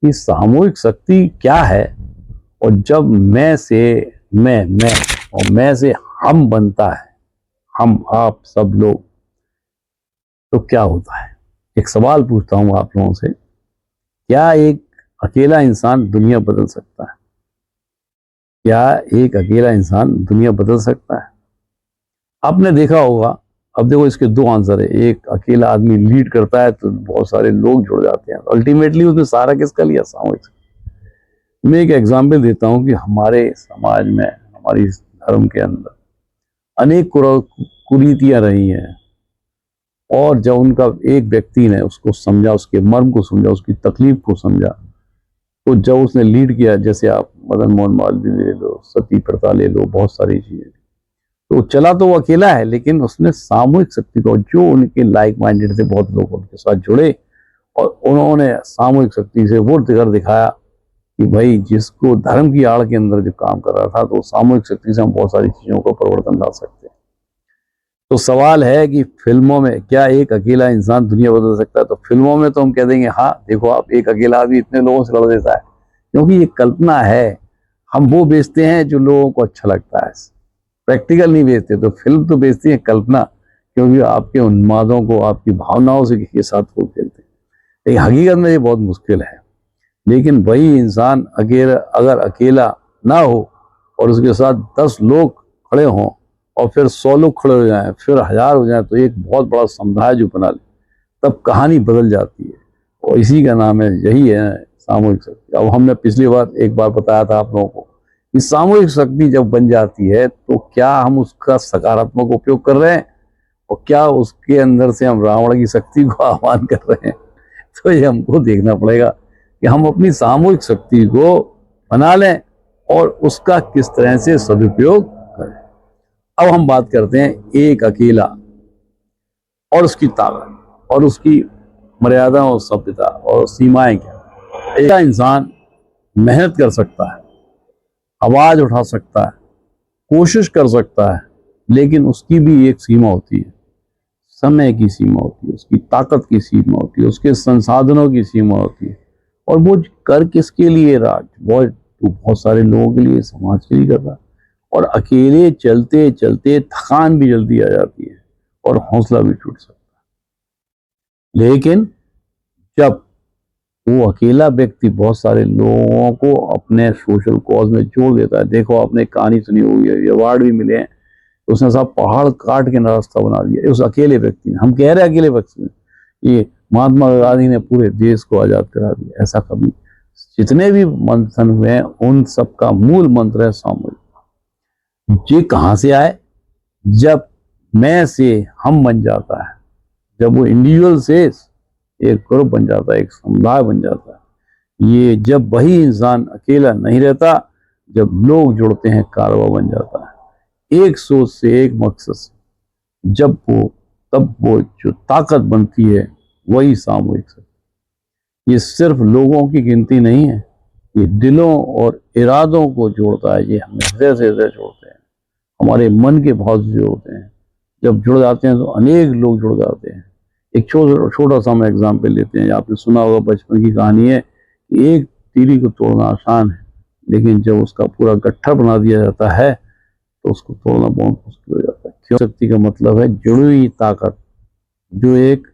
कि सामूहिक शक्ति क्या है, और जब मैं से मैं और मैं से हम बनता है, हम आप सब लोग, तो क्या होता है। एक सवाल पूछता हूं आप लोगों से, क्या एक अकेला इंसान दुनिया बदल सकता है? क्या एक अकेला इंसान दुनिया बदल सकता है? आपने देखा होगा, अब देखो इसके दो आंसर है। एक, अकेला आदमी लीड करता है तो बहुत सारे लोग जुड़ जाते हैं, अल्टीमेटली उसने सारा किसका लिया? सामूहिक। मैं एक एग्जाम्पल देता हूं कि हमारे समाज में, हमारी धर्म के अंदर अनेक कुरीतियां रही हैं, और जब उनका एक व्यक्ति ने उसको समझा, उसके मर्म को समझा, उसकी तकलीफ को समझा, तो जब उसने लीड किया, जैसे आप मदन मोहन मालवीय ले लो, सती प्रथा ले लो, बहुत सारी चीजें, तो चला तो वो अकेला है, लेकिन उसने सामूहिक शक्ति को, जो उनके लाइक माइंडेड थे, बहुत लोग उनके साथ जुड़े, और उन्होंने सामूहिक शक्ति से वो कर दिखाया कि भाई, जिसको धर्म की आड़ के अंदर जो काम कर रहा था, तो सामूहिक शक्ति से हम बहुत सारी चीजों का परिवर्तन ला सकते हैं। तो सवाल है कि फिल्मों में क्या एक अकेला इंसान दुनिया बदल सकता है? तो फिल्मों में तो हम कह देंगे हाँ, देखो आप, एक अकेला आदमी इतने लोगों से लड़ देता है, क्योंकि ये कल्पना है। हम वो बेचते हैं जो लोगों को अच्छा लगता है, प्रैक्टिकल नहीं बेचते। तो फिल्म तो बेचती है कल्पना, क्योंकि आपके उन्मादों को, आपकी भावनाओं से के साथ वो खेलते हैं। लेकिन हकीकत में ये बहुत मुश्किल है। लेकिन वही इंसान अकेला, अगर अकेला ना हो और उसके साथ 10 लोग खड़े हों, और फिर 100 लोग खड़े हो जाएं, फिर 1000 हो जाएं, तो एक बहुत बड़ा समुदाय जो बना ले, तब कहानी बदल जाती है। और इसी का नाम है, यही है सामूहिक शक्ति। अब हमने पिछली बार एक बार बताया था आप लोगों को कि सामूहिक शक्ति जब बन जाती है, तो क्या हम उसका सकारात्मक उपयोग कर रहे हैं, और क्या उसके अंदर से हम रावण की शक्ति को आह्वान कर रहे हैं? तो ये हमको देखना पड़ेगा कि हम अपनी सामूहिक शक्ति को बना लें और उसका किस तरह से सदुपयोग करें। अब हम बात करते हैं एक अकेला और उसकी ताकत और उसकी मर्यादा और सभ्यता और सीमाएं क्या। एक इंसान मेहनत कर सकता है, आवाज उठा सकता है, कोशिश कर सकता है, लेकिन उसकी भी एक सीमा होती है। समय की सीमा होती है, उसकी ताकत की सीमा होती है, उसके संसाधनों की सीमा होती है। और वो कर किसके लिए रहा? वो बहुत सारे लोगों के लिए, समाज के लिए कर रहा है। और अकेले चलते चलते थकान भी जल्दी आ जाती है और हौसला भी टूट सकता है। लेकिन जब वो अकेला व्यक्ति बहुत सारे लोगों को अपने सोशल कॉज में जोड़ देता है, देखो आपने कहानी सुनी होगी, अवार्ड भी मिले हैं, उसने सब पहाड़ काट के रास्ता बना दिया उस अकेले व्यक्ति ने। हम कह रहे हैं अकेले व्यक्ति ने, ये महात्मा गांधी ने पूरे देश को आजाद करा दिया, ऐसा कभी। जितने भी मंथन हुए हैं, उन सबका मूल मंत्र है सामूहिक। ये कहां से आए? जब मैं से हम बन जाता है, जब वो इंडिविजुअल से एक ग्रुप बन जाता है, एक समुदाय बन जाता है। ये जब वही इंसान अकेला नहीं रहता, जब लोग जुड़ते हैं, कारवा बन जाता है, एक सोच से, एक मकसद से। जब वो, तब वो जो ताकत बनती है, वही सामूहिक शक्ति। ये सिर्फ लोगों की गिनती नहीं है, ये दिलों और इरादों को जोड़ता है। ये हमें हृदय से हृदय जोड़ते हैं, हमारे मन के भाव से जोड़ते हैं। जब जुड़ जाते हैं तो अनेक लोग जुड़ जाते हैं। एक छोटा सा हम एग्जाम्पल लेते हैं, आपने सुना होगा, बचपन की कहानी है कि एक तीली को तोड़ना आसान है, लेकिन जब उसका पूरा गट्ठर बना दिया जाता है, तो उसको तोड़ना बहुत मुश्किल हो जाता है। क्यों? शक्ति का मतलब है जुड़ी हुई ताकत, जो एक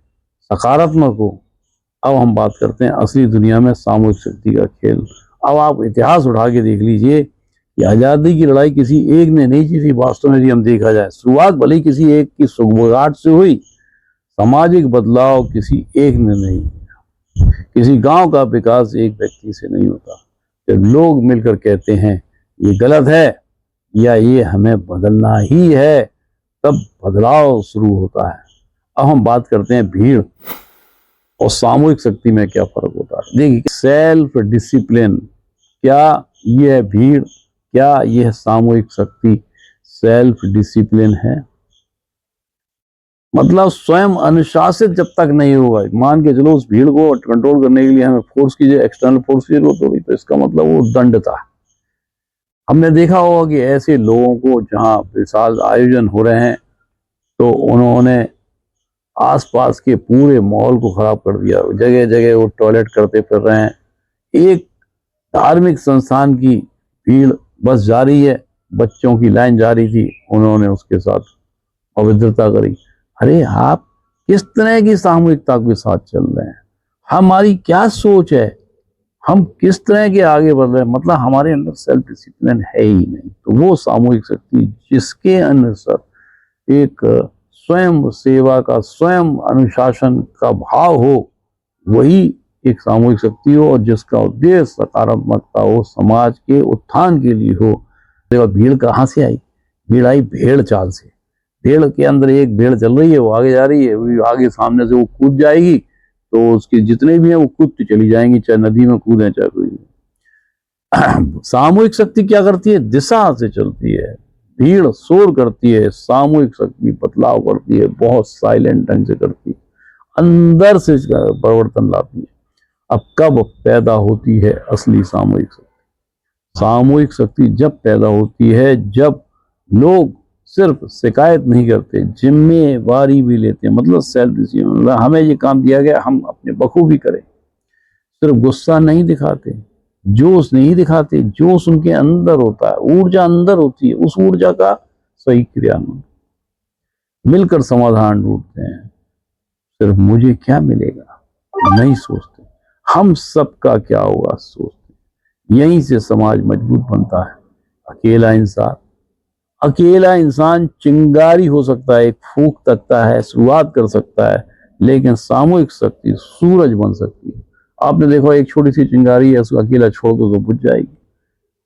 सकारात्मक हो। अब हम बात करते हैं असली दुनिया में सामूहिक शक्ति का खेल। अब आप इतिहास उठा के देख लीजिए कि आज़ादी की लड़ाई किसी एक ने नहीं जीती। वास्तव में यदि हम देखा जाए, शुरुआत भले किसी एक की सुगबुगाहट से हुई, सामाजिक बदलाव किसी एक ने नहीं, किसी गांव का विकास एक व्यक्ति से नहीं होता। जब लोग मिलकर कहते हैं ये गलत है या ये हमें बदलना ही है, तब बदलाव शुरू होता है। अब हम बात करते हैं भीड़ और सामूहिक शक्ति में क्या फर्क होता है। देखिए, सेल्फ डिसिप्लिन, क्या ये है भीड़? क्या यह सामूहिक शक्ति सेल्फ डिसिप्लिन है? मतलब स्वयं अनुशासित जब तक नहीं होगा, मान के चलो उस भीड़ को कंट्रोल करने के लिए हमें फोर्स की, एक्सटर्नल फोर्स की जरूरत होगी, तो इसका मतलब वो दंड था। हमने देखा होगा कि ऐसे लोगों को, जहां विशाल आयोजन हो रहे हैं, तो उन्होंने आसपास के पूरे माहौल को खराब कर दिया। जगह जगह वो टॉयलेट करते फिर रहे हैं, एक धार्मिक संस्थान की भीड़ बस जा रही है, बच्चों की लाइन जा रही थी, उन्होंने उसके साथ अभद्रता करी। अरे आप किस तरह की सामूहिकता के साथ चल रहे हैं? हमारी क्या सोच है? हम किस तरह के आगे बढ़ रहे हैं? मतलब हमारे अंदर सेल्फ डिसिप्लिन है ही नहीं। तो वो सामूहिक शक्ति जिसके अनुसार एक स्वयं सेवा का, स्वयं अनुशासन का भाव हो, वही एक सामूहिक शक्ति हो, और जिसका उद्देश्य सकारात्मकता हो, समाज के उत्थान के लिए हो। देखो भीड़ कहाँ से आई? भीड़ आई भेड़ चाल से। भेड़ के अंदर एक भेड़ चल रही है, वो आगे जा रही है, वो आगे सामने से वो कूद जाएगी, तो उसके जितने भी हैं वो कूदती चली जाएंगी, चाहे नदी में कूदें चाहे कोई। सामूहिक शक्ति क्या करती है? दिशा से चलती है। भीड़ शोर करती है, सामूहिक शक्ति बदलाव करती है, बहुत साइलेंट ढंग से करती है, अंदर से परिवर्तन लाती है। अब कब पैदा होती है असली सामूहिक शक्ति? सामूहिक शक्ति जब पैदा होती है जब लोग सिर्फ शिकायत नहीं करते, जिम्मेवारी भी लेते हैं। मतलब सेल्फ डिसीजन, मतलब हमें ये काम दिया गया, हम अपने बखूबी करें। सिर्फ गुस्सा नहीं दिखाते, जोश नहीं दिखाते, जोश उनके अंदर होता है, ऊर्जा अंदर होती है, उस ऊर्जा का सही क्रियान्वयन, मिलकर समाधान ढूंढते हैं। सिर्फ मुझे क्या मिलेगा नहीं सोचते, हम सबका क्या होगा सोचते। यहीं से समाज मजबूत बनता है। अकेला इंसान चिंगारी हो सकता है, एक फूंक सकता है, शुरुआत कर सकता है, लेकिन सामूहिक शक्ति सूरज बन सकती है। आपने देखो एक छोटी सी चिंगारी है, उसको अकेला छोड़ दो तो बुझ जाएगी,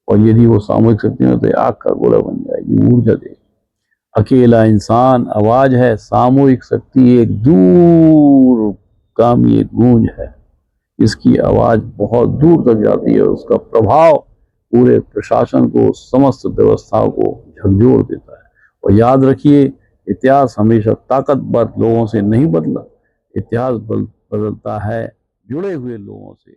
और यदि वो सामूहिक शक्ति में तो आग का गोला बन जाएगी, ऊर्जा देगी। अकेला इंसान आवाज है, सामूहिक शक्ति एक दूर गामी एक गूंज है। इसकी आवाज बहुत दूर तक जाती है, उसका प्रभाव पूरे प्रशासन को, समस्त व्यवस्थाओं को झकझोर देता है। और याद रखिए, इतिहास हमेशा ताकतवर लोगों से नहीं बदला, इतिहास बदलता है जुड़े हुए लोगों से।